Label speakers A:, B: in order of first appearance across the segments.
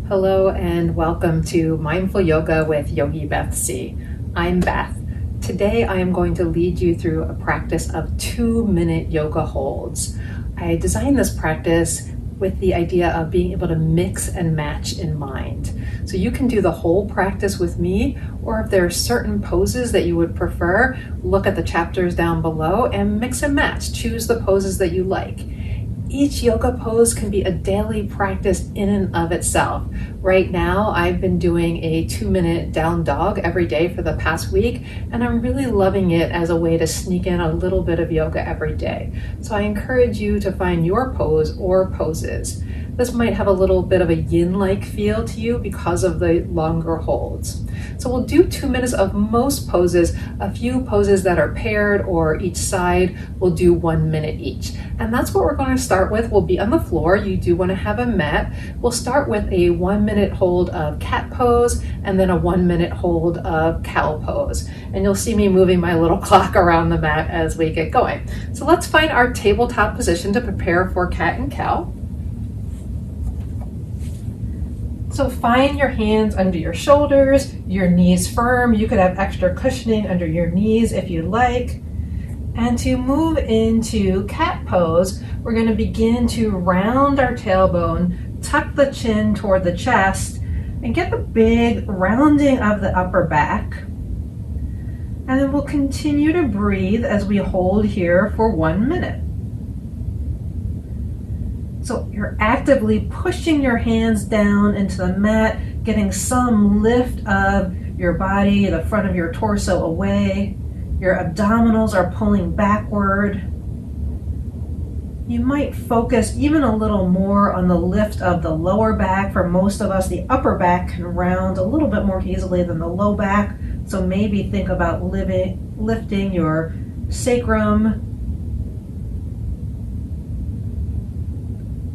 A: Hello and welcome to Mindful Yoga with Yogi Beth C. I'm Beth. Today I am going to lead you through a practice of 2-minute yoga holds. I designed this practice with the idea of being able to mix and match in mind. So you can do the whole practice with me, or if there are certain poses that you would prefer, look at the chapters down below and mix and match. Choose the poses that you like. Each yoga pose can be a daily practice in and of itself. Right now, I've been doing a 2-minute down dog every day for the past week, and I'm really loving it as a way to sneak in a little bit of yoga every day. So I encourage you to find your pose or poses. This might have a little bit of a yin-like feel to you because of the longer holds. So we'll do 2 minutes of most poses. A few poses that are paired or each side will do 1 minute each. And that's what we're going to start with. We'll be on the floor. You do want to have a mat. We'll start with a 1-minute hold of cat pose and then a 1-minute hold of cow pose. And you'll see me moving my little clock around the mat as we get going. So let's find our tabletop position to prepare for cat and cow. So find your hands under your shoulders, your knees firm. You could have extra cushioning under your knees if you like. And to move into cat pose, we're going to begin to round our tailbone, tuck the chin toward the chest, and get the big rounding of the upper back. And then we'll continue to breathe as we hold here for 1 minute. So you're actively pushing your hands down into the mat, getting some lift of your body, the front of your torso away. Your abdominals are pulling backward. You might focus even a little more on the lift of the lower back. For most of us, the upper back can round a little bit more easily than the low back. So maybe think about lifting your sacrum.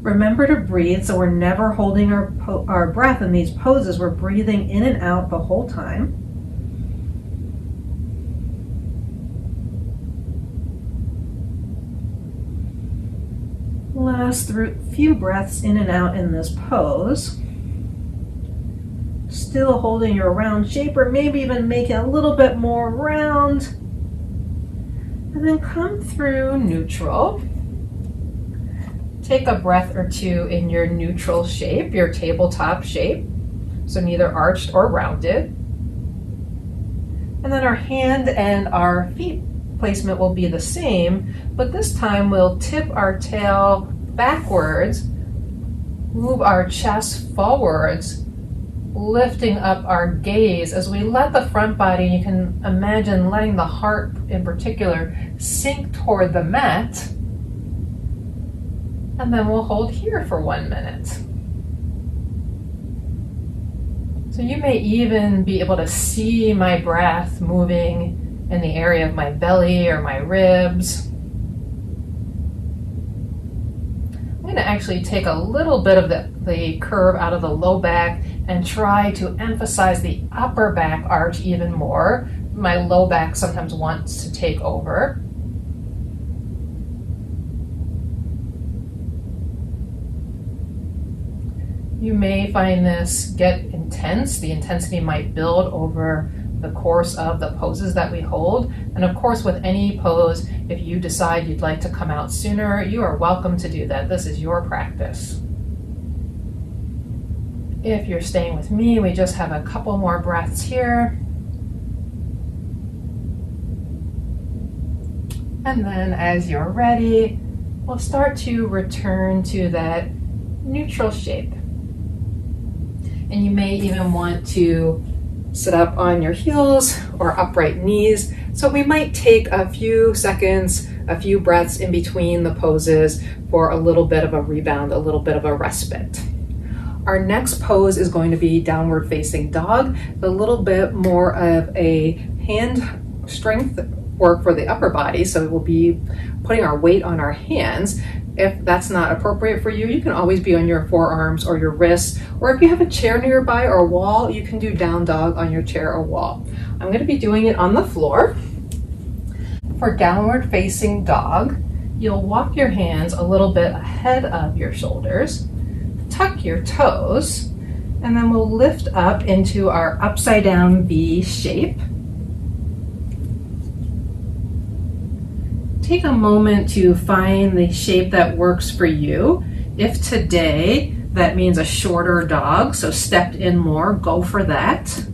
A: Remember to breathe, so we're never holding our breath in these poses. We're breathing in and out the whole time. Last few breaths in and out in this pose. Still holding your round shape, or maybe even make it a little bit more round. And then come through neutral. Take a breath or two in your neutral shape, your tabletop shape, so neither arched or rounded. And then our hand and our feet placement will be the same, but this time we'll tip our tail backwards, move our chest forwards, lifting up our gaze as we let the front body, you can imagine letting the heart in particular sink toward the mat. And then we'll hold here for 1 minute. So you may even be able to see my breath moving in the area of my belly or my ribs. I'm going to actually take a little bit of the curve out of the low back and try to emphasize the upper back arch even more. My low back sometimes wants to take over. You may find this get intense. The intensity might build over the course of the poses that we hold. And of course, with any pose, if you decide you'd like to come out sooner, you are welcome to do that. This is your practice. If you're staying with me, we just have a couple more breaths here. And then as you're ready, we'll start to return to that neutral shape. And you may even want to sit up on your heels or upright knees. So we might take a few seconds, a few breaths in between the poses for a little bit of a rebound, a little bit of a respite. Our next pose is going to be downward facing dog, a little bit more of a hand strength work for the upper body. So we'll be putting our weight on our hands. If that's not appropriate for you, you can always be on your forearms or your wrists, or if you have a chair nearby or a wall, you can do down dog on your chair or wall. I'm going to be doing it on the floor. For downward facing dog, you'll walk your hands a little bit ahead of your shoulders, tuck your toes, And then we'll lift up into our upside down V shape. Take a moment to find the shape that works for you. If today that means a shorter dog, so stepped in more, go for that.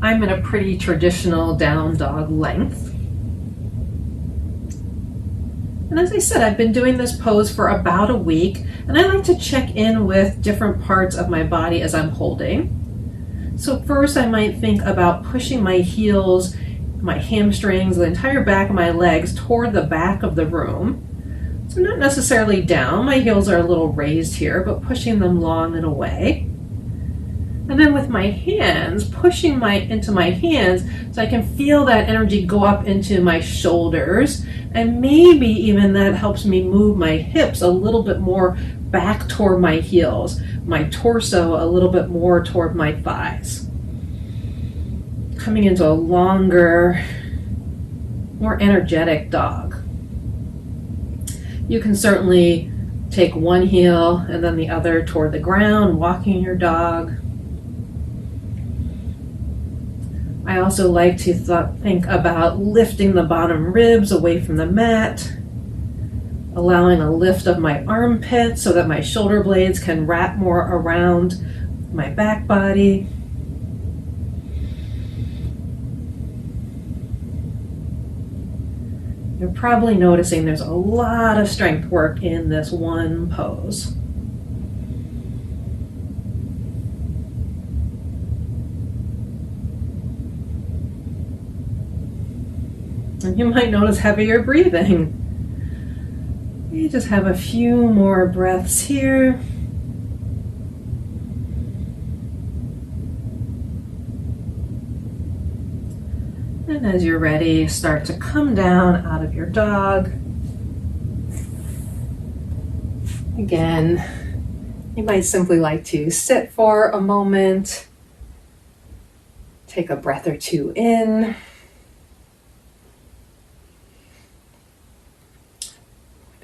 A: I'm in a pretty traditional down dog length. And as I said, I've been doing this pose for about a week, and I like to check in with different parts of my body as I'm holding. So first I might think about pushing my heels, my hamstrings, the entire back of my legs toward the back of the room. So not necessarily down, my heels are a little raised here, but pushing them long and away. And then with my hands, pushing into my hands so I can feel that energy go up into my shoulders, and maybe even that helps me move my hips a little bit more back toward my heels, my torso a little bit more toward my thighs. Coming into a longer, more energetic dog. You can certainly take one heel and then the other toward the ground, walking your dog. I also like to think about lifting the bottom ribs away from the mat, allowing a lift of my armpits so that my shoulder blades can wrap more around my back body. You're probably noticing there's a lot of strength work in this one pose. And you might notice heavier breathing. You just have a few more breaths here. And as you're ready, start to come down out of your dog. Again, you might simply like to sit for a moment. Take a breath or two in.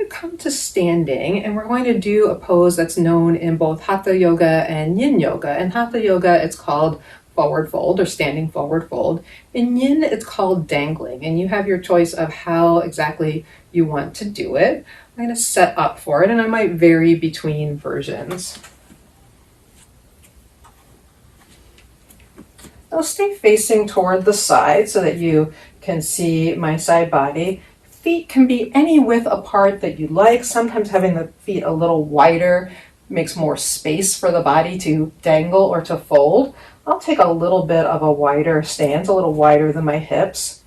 A: Come to standing, and we're going to do a pose that's known in both Hatha Yoga and Yin Yoga. In Hatha Yoga, it's called forward fold or standing forward fold. In Yin, it's called dangling, and you have your choice of how exactly you want to do it. I'm going to set up for it, and I might vary between versions. I'll stay facing toward the side so that you can see my side body. Feet can be any width apart that you like. Sometimes having the feet a little wider makes more space for the body to dangle or to fold. I'll take a little bit of a wider stance, a little wider than my hips.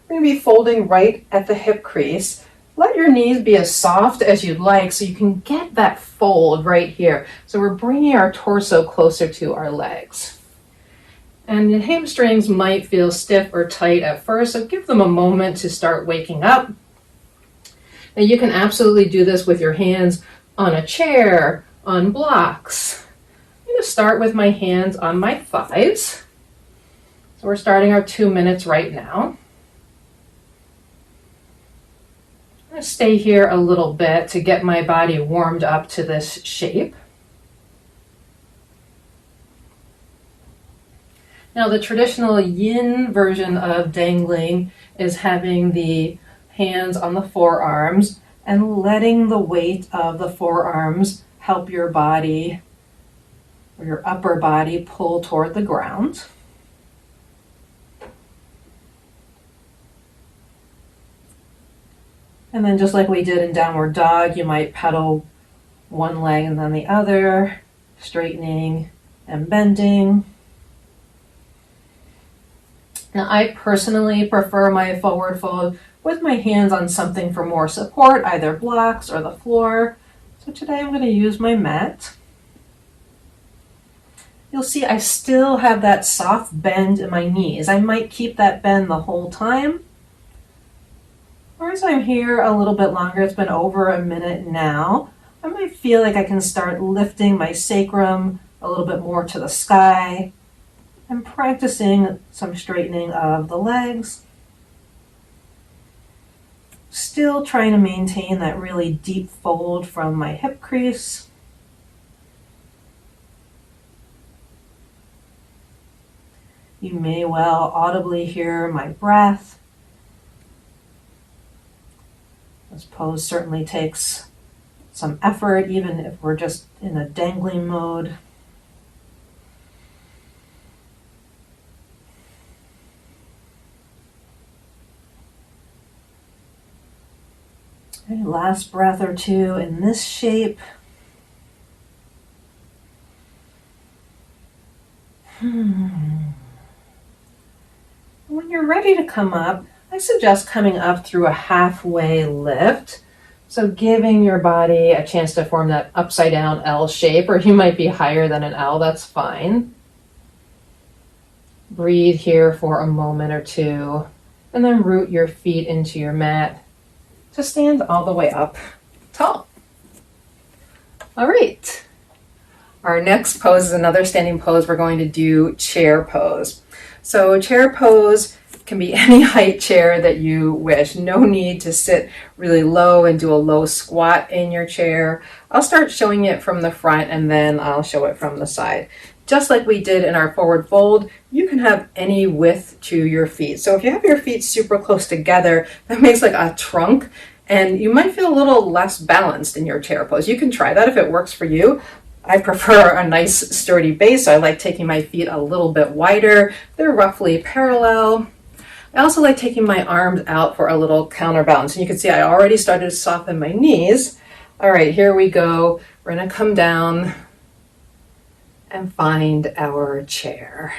A: I'm going to be folding right at the hip crease. Let your knees be as soft as you'd like so you can get that fold right here. So we're bringing our torso closer to our legs. And the hamstrings might feel stiff or tight at first, so give them a moment to start waking up. Now you can absolutely do this with your hands on a chair, on blocks. I'm going to start with my hands on my thighs. So we're starting our 2 minutes right now. I'm going to stay here a little bit to get my body warmed up to this shape. Now the traditional Yin version of dangling is having the hands on the forearms and letting the weight of the forearms help your body or your upper body pull toward the ground. And then just like we did in downward dog, you might pedal one leg and then the other, straightening and bending. Now I personally prefer my forward fold with my hands on something for more support, either blocks or the floor. So today I'm going to use my mat. You'll see I still have that soft bend in my knees. I might keep that bend the whole time. Or as I'm here a little bit longer, it's been over a minute now, I might feel like I can start lifting my sacrum a little bit more to the sky and practicing some straightening of the legs. Still trying to maintain that really deep fold from my hip crease. You may well audibly hear my breath. This pose certainly takes some effort, even if we're just in a dangling mode. Okay, last breath or two in this shape. When you're ready to come up, I suggest coming up through a halfway lift. So giving your body a chance to form that upside down L shape, or you might be higher than an L, that's fine. Breathe here for a moment or two, and then root your feet into your mat to stand all the way up tall. All right. Our next pose is another standing pose. We're going to do chair pose. So chair pose can be any height chair that you wish. No need to sit really low and do a low squat in your chair. I'll start showing it from the front and then I'll show it from the side. Just like we did in our forward fold, you can have any width to your feet. So if you have your feet super close together, that makes like a trunk, and you might feel a little less balanced in your chair pose. You can try that if it works for you. I prefer a nice sturdy base, so I like taking my feet a little bit wider. They're roughly parallel. I also like taking my arms out for a little counterbalance. And you can see I already started to soften my knees. All right, here we go. We're gonna come down and find our chair.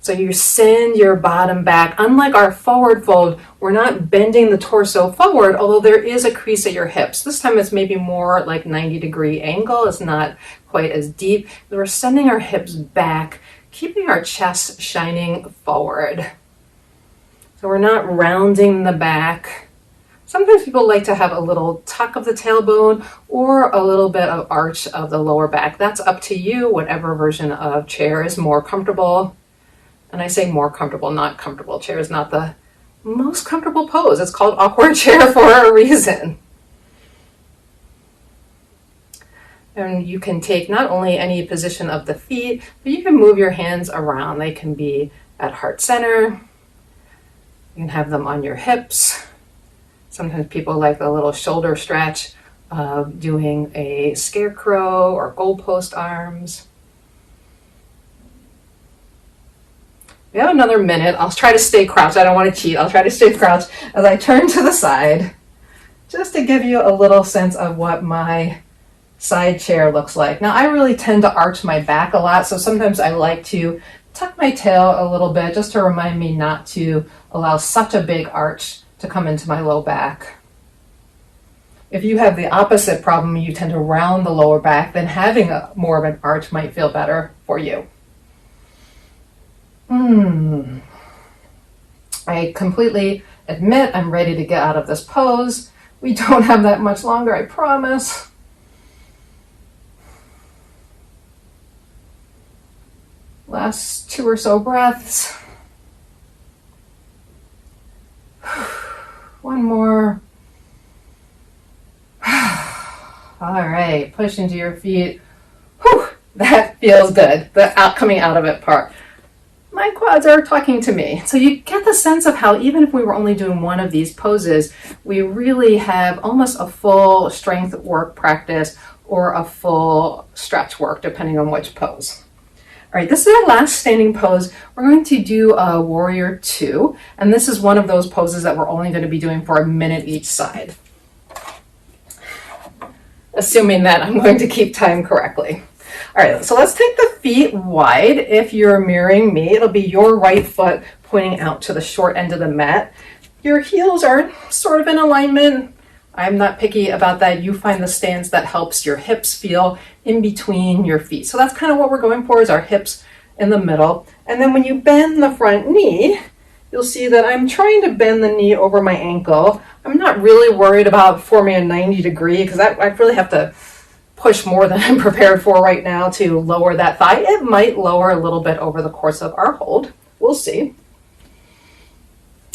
A: So you send your bottom back. Unlike our forward fold, we're not bending the torso forward, although there is a crease at your hips. This time it's maybe more like 90-degree angle. It's not quite as deep. We're sending our hips back, keeping our chest shining forward. So we're not rounding the back. Sometimes people like to have a little tuck of the tailbone or a little bit of arch of the lower back. That's up to you, whatever version of chair is more comfortable. And I say more comfortable, not comfortable. Chair is not the most comfortable pose. It's called awkward chair for a reason. And you can take not only any position of the feet, but you can move your hands around. They can be at heart center. You can have them on your hips. Sometimes people like a little shoulder stretch of doing a scarecrow or goalpost arms. We have another minute. I'll try to stay crouched. I don't want to cheat. I'll try to stay crouched as I turn to the side, just to give you a little sense of what my side chair looks like. Now, I really tend to arch my back a lot, so sometimes I like to tuck my tail a little bit just to remind me not to allow such a big arch to come into my low back. If you have the opposite problem, you tend to round the lower back, then having more of an arch might feel better for you. I completely admit I'm ready to get out of this pose. We don't have that much longer, I promise. Last 2 or so breaths. One more. All right, push into your feet. Whew, that feels good, the coming out of it part. My quads are talking to me. So you get the sense of how even if we were only doing one of these poses, we really have almost a full strength work practice or a full stretch work, depending on which pose. All right, this is our last standing pose. We're going to do a warrior 2, and this is one of those poses that we're only going to be doing for a minute each side. Assuming that I'm going to keep time correctly. All right, so let's take the feet wide. If you're mirroring me, it'll be your right foot pointing out to the short end of the mat. Your heels are sort of in alignment. I'm not picky about that. You find the stance that helps your hips feel in between your feet. So that's kind of what we're going for, is our hips in the middle. And then when you bend the front knee, you'll see that I'm trying to bend the knee over my ankle. I'm not really worried about forming a 90-degree because I really have to push more than I'm prepared for right now to lower that thigh. It might lower a little bit over the course of our hold. We'll see.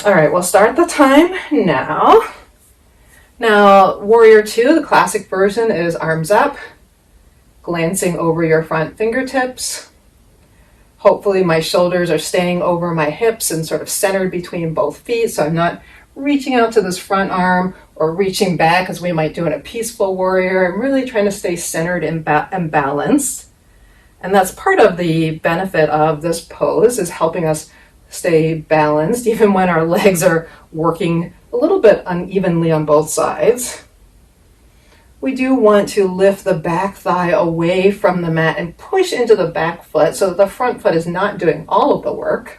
A: All right, we'll start the time now. Now, Warrior 2, the classic version, is arms up, glancing over your front fingertips. Hopefully my shoulders are staying over my hips and sort of centered between both feet, so I'm not reaching out to this front arm or reaching back as we might do in a peaceful warrior. I'm really trying to stay centered and balanced. And that's part of the benefit of this pose, is helping us stay balanced even when our legs are working a little bit unevenly on both sides. We do want to lift the back thigh away from the mat and push into the back foot so that the front foot is not doing all of the work.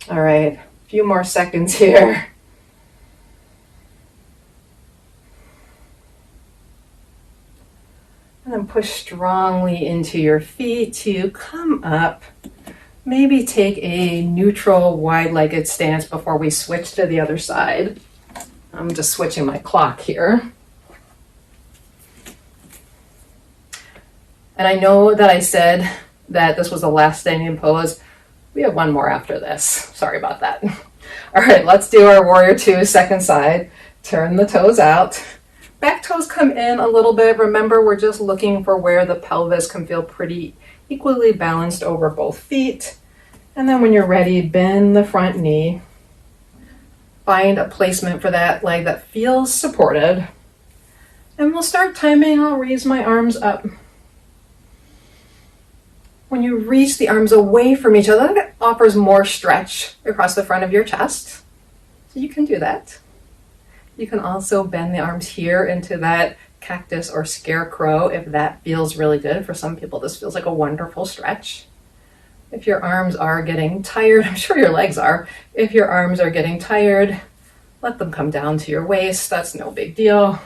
A: All right, a few more seconds here. And then push strongly into your feet to come up. Maybe take a neutral wide-legged stance before we switch to the other side. I'm just switching my clock here. And I know that I said that this was the last standing pose. We have one more after this. Sorry about that. All right, let's do our warrior two, second side. Turn the toes out. Back toes come in a little bit. Remember, we're just looking for where the pelvis can feel pretty equally balanced over both feet. And then when you're ready, bend the front knee. Find a placement for that leg that feels supported. And we'll start timing. I'll raise my arms up. When you reach the arms away from each other, that offers more stretch across the front of your chest. So you can do that. You can also bend the arms here into that cactus or scarecrow if that feels really good. For some people, this feels like a wonderful stretch. If your arms are getting tired, I'm sure your legs are. If your arms are getting tired, let them come down to your waist. That's no big deal.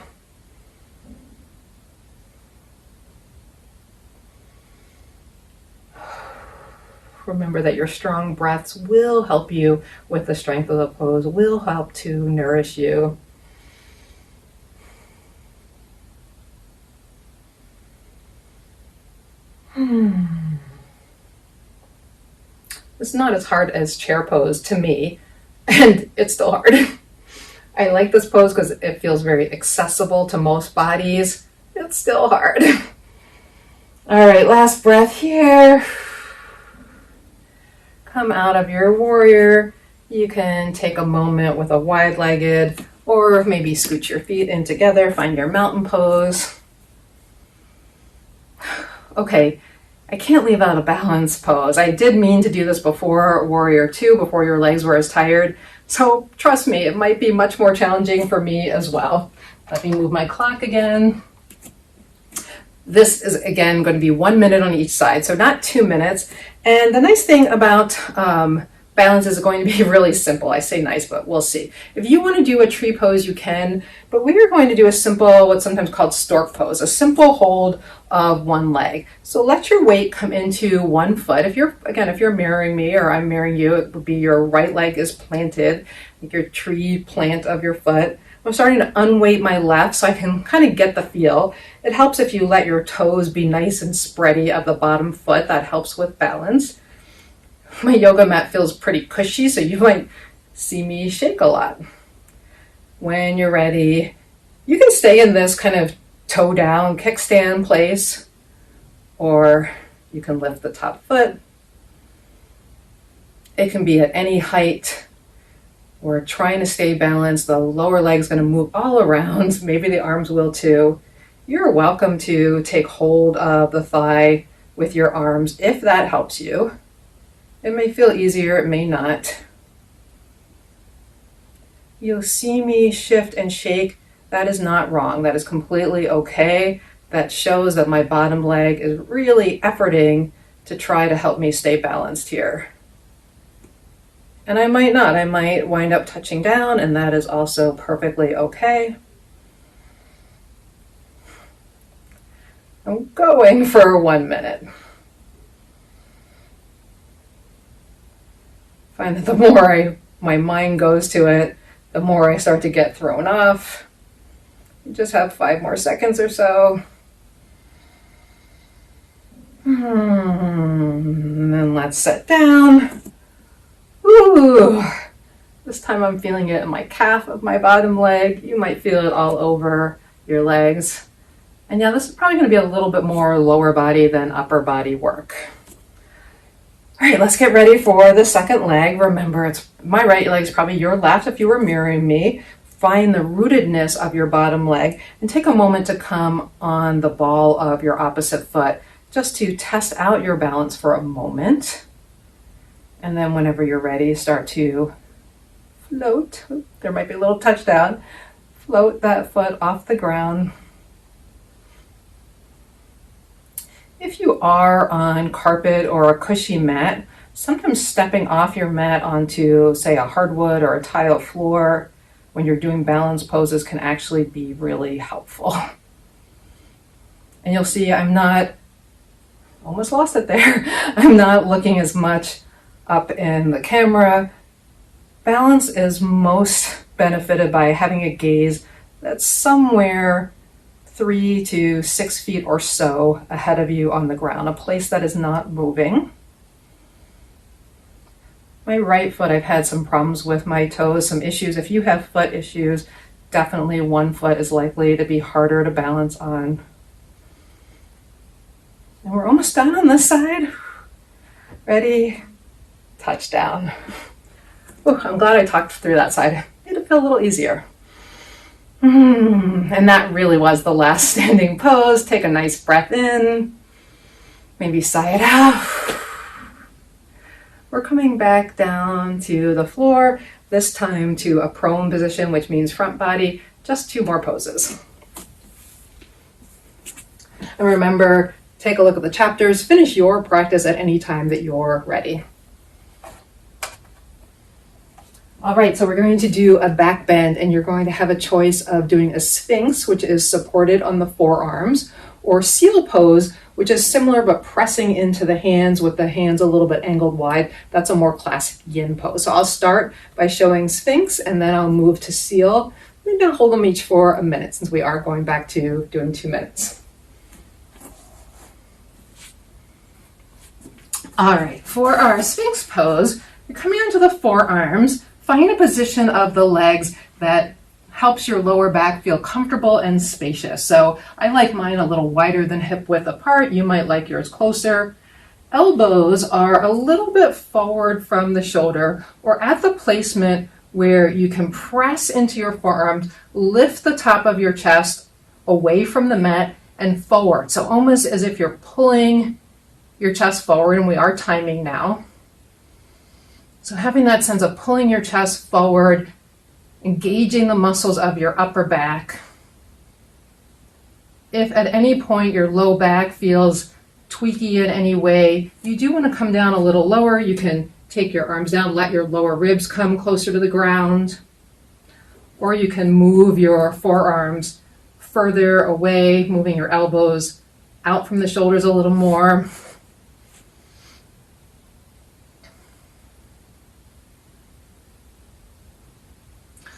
A: Remember that your strong breaths will help you with the strength of the pose, will help to nourish you. It's not as hard as chair pose to me, and it's still hard. I like this pose because it feels very accessible to most bodies. It's still hard. All right, last breath here. Come out of your warrior. You can take a moment with a wide-legged, or maybe scoot your feet in together, find your mountain pose. Okay, I can't leave out a balance pose. I did mean to do this before warrior two, before your legs were as tired. So trust me, it might be much more challenging for me as well. Let me move my clock again. This is, again, going to be 1 minute on each side, so not 2 minutes. And the nice thing about balance is going to be really simple. I say nice, but we'll see. If you want to do a tree pose, you can, but we are going to do a simple, what's sometimes called stork pose, a simple hold of one leg. So let your weight come into one foot. If you're mirroring me or I'm mirroring you, it would be your right leg is planted, like your tree plant of your foot. I'm starting to unweight my left so I can kind of get the feel. It helps if you let your toes be nice and spready of the bottom foot. That helps with balance. My yoga mat feels pretty cushy, so you might see me shake a lot. When you're ready, you can stay in this kind of toe down kickstand place, or you can lift the top foot. It can be at any height. We're trying to stay balanced. The lower leg's going to move all around. Maybe the arms will too. You're welcome to take hold of the thigh with your arms if that helps you. It may feel easier, it may not. You'll see me shift and shake. That is not wrong. That is completely okay. That shows that my bottom leg is really efforting to try to help me stay balanced here. And I might not. I might wind up touching down, and that is also perfectly okay. I'm going for 1 minute. Find that the more my mind goes to it, the more I start to get thrown off. You just have 5 more seconds or so. And then let's sit down. Ooh, this time I'm feeling it in my calf of my bottom leg. You might feel it all over your legs. And yeah, this is probably going to be a little bit more lower body than upper body work. All right, let's get ready for the second leg. Remember, it's my right leg is probably your left if you were mirroring me. Find the rootedness of your bottom leg and take a moment to come on the ball of your opposite foot just to test out your balance for a moment. And then whenever you're ready, start to float. There might be a little touchdown. Float that foot off the ground. If you are on carpet or a cushy mat, sometimes stepping off your mat onto, say, a hardwood or a tile floor when you're doing balance poses can actually be really helpful. And you'll see I'm not, almost lost it there, I'm not looking as much up in the camera. Balance is most benefited by having a gaze that's somewhere 3 to 6 feet or so ahead of you on the ground, a place that is not moving. My right foot, I've had some problems with my toes, some issues. If you have foot issues, definitely one foot is likely to be harder to balance on. And we're almost done on this side. Ready? Touchdown. Ooh, I'm glad I talked through that side. Made it feel a little easier. And that really was the last standing pose. Take a nice breath in. Maybe sigh it out. We're coming back down to the floor, this time to a prone position, which means front body. Just 2 more poses. And remember, take a look at the chapters. Finish your practice at any time that you're ready. All right, so we're going to do a back bend, and you're going to have a choice of doing a Sphinx, which is supported on the forearms, or seal pose, which is similar but pressing into the hands with the hands a little bit angled wide. That's a more classic yin pose. So I'll start by showing Sphinx, and then I'll move to seal. Maybe I'll hold them each for a minute since we are going back to doing 2 minutes. All right, for our Sphinx pose, you're coming onto the forearms. Find a position of the legs that helps your lower back feel comfortable and spacious. So I like mine a little wider than hip width apart. You might like yours closer. Elbows are a little bit forward from the shoulder or at the placement where you can press into your forearms, lift the top of your chest away from the mat and forward. So almost as if you're pulling your chest forward, and we are timing now. So having that sense of pulling your chest forward, engaging the muscles of your upper back. If at any point your low back feels tweaky in any way, you do want to come down a little lower. You can take your arms down, let your lower ribs come closer to the ground, or you can move your forearms further away, moving your elbows out from the shoulders a little more.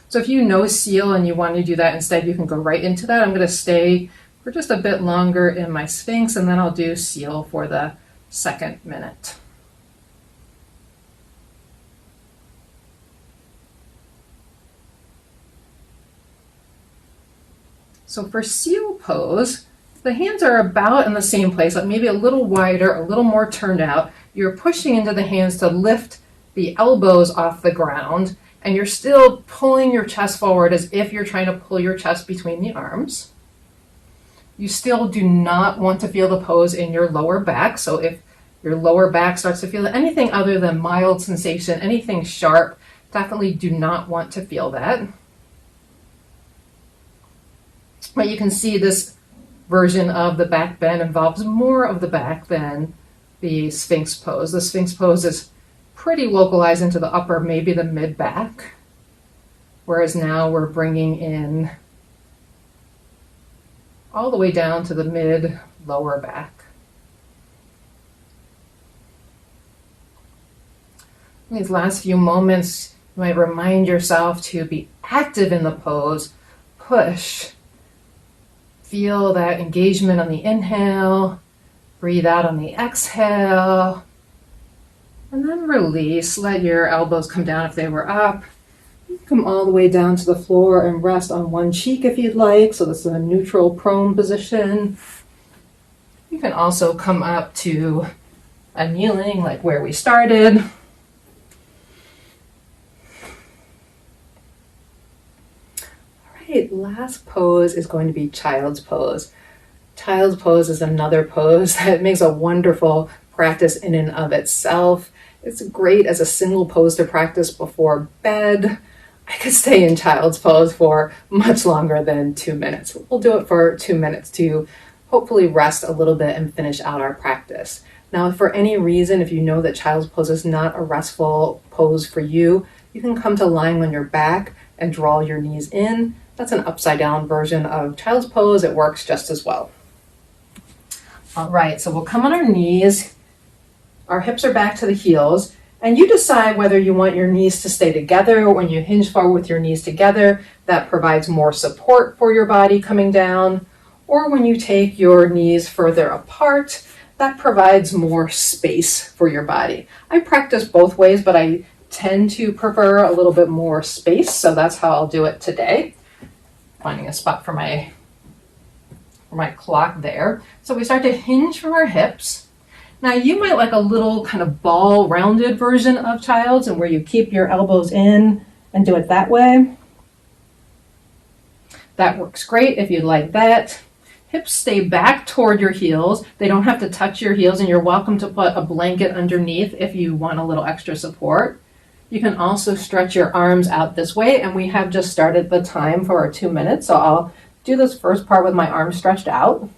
A: So if you know seal and you want to do that instead, you can go right into that. I'm going to stay for just a bit longer in my Sphinx, and then I'll do seal for the 2nd minute. So for seal pose, the hands are about in the same place, like maybe a little wider, a little more turned out. You're pushing into the hands to lift the elbows off the ground, and you're still pulling your chest forward as if you're trying to pull your chest between the arms. You still do not want to feel the pose in your lower back. So if your lower back starts to feel anything other than mild sensation, anything sharp, definitely do not want to feel that. But you can see this version of the back bend involves more of the back than the Sphinx pose. The Sphinx pose is pretty localized into the upper, maybe the mid back, whereas now we're bringing in all the way down to the mid lower back. In these last few moments, you might remind yourself to be active in the pose, push, feel that engagement on the inhale, breathe out on the exhale. And then release, let your elbows come down if they were up. Come all the way down to the floor and rest on one cheek if you'd like. So this is a neutral prone position. You can also come up to a kneeling like where we started. All right, last pose is going to be child's pose. Child's pose is another pose that makes a wonderful practice in and of itself. It's great as a single pose to practice before bed. I could stay in child's pose for much longer than 2 minutes. We'll do it for 2 minutes to hopefully rest a little bit and finish out our practice. Now, if for any reason, if you know that child's pose is not a restful pose for you, you can come to lying on your back and draw your knees in. That's an upside down version of child's pose. It works just as well. All right, so we'll come on our knees. Our hips are back to the heels. And you decide whether you want your knees to stay together or when you hinge forward with your knees together, that provides more support for your body coming down. Or when you take your knees further apart, that provides more space for your body. I practice both ways, but I tend to prefer a little bit more space, so that's how I'll do it today. Finding a spot for my clock there. So we start to hinge from our hips. Now you might like a little kind of ball rounded version of child's and where you keep your elbows in and do it that way. That works great if you'd like that. Hips stay back toward your heels. They don't have to touch your heels, and you're welcome to put a blanket underneath if you want a little extra support. You can also stretch your arms out this way, and we have just started the time for our 2 minutes, so I'll do this first part with my arms stretched out.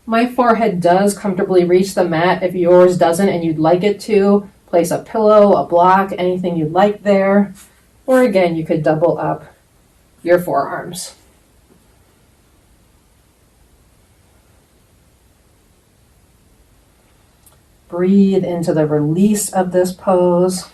A: My forehead does comfortably reach the mat. If yours doesn't and you'd like it to, place a pillow, a block, anything you'd like there. Or again, you could double up your forearms. Breathe into the release of this pose.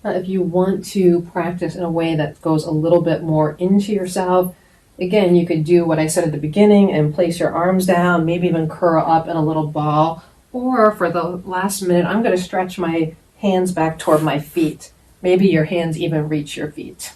A: If you want to practice in a way that goes a little bit more into yourself, again, you could do what I said at the beginning and place your arms down, maybe even curl up in a little ball. Or for the last minute, I'm going to stretch my hands back toward my feet. Maybe your hands even reach your feet.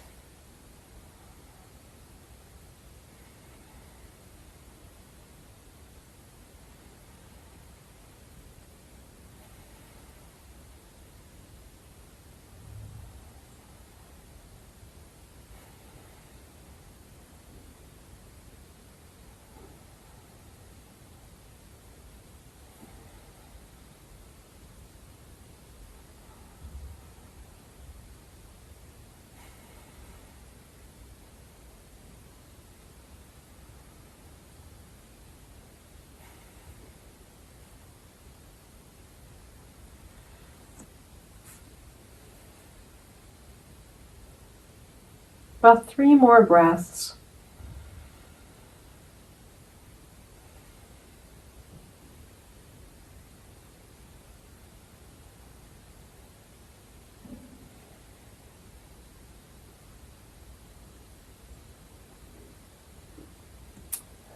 A: About 3 more breaths.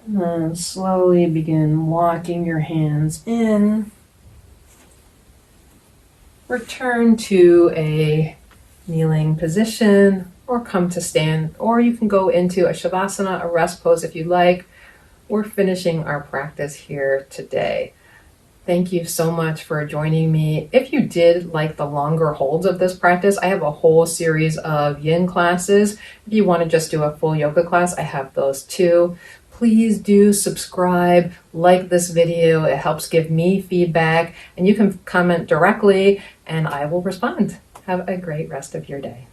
A: And then slowly begin walking your hands in. Return to a kneeling position, or come to stand, or you can go into a shavasana, a rest pose if you like. We're finishing our practice here today. Thank you so much for joining me. If you did like the longer holds of this practice, I have a whole series of yin classes. If you want to just do a full yoga class, I have those too. Please do subscribe, like this video. It helps give me feedback, and you can comment directly and I will respond. Have a great rest of your day.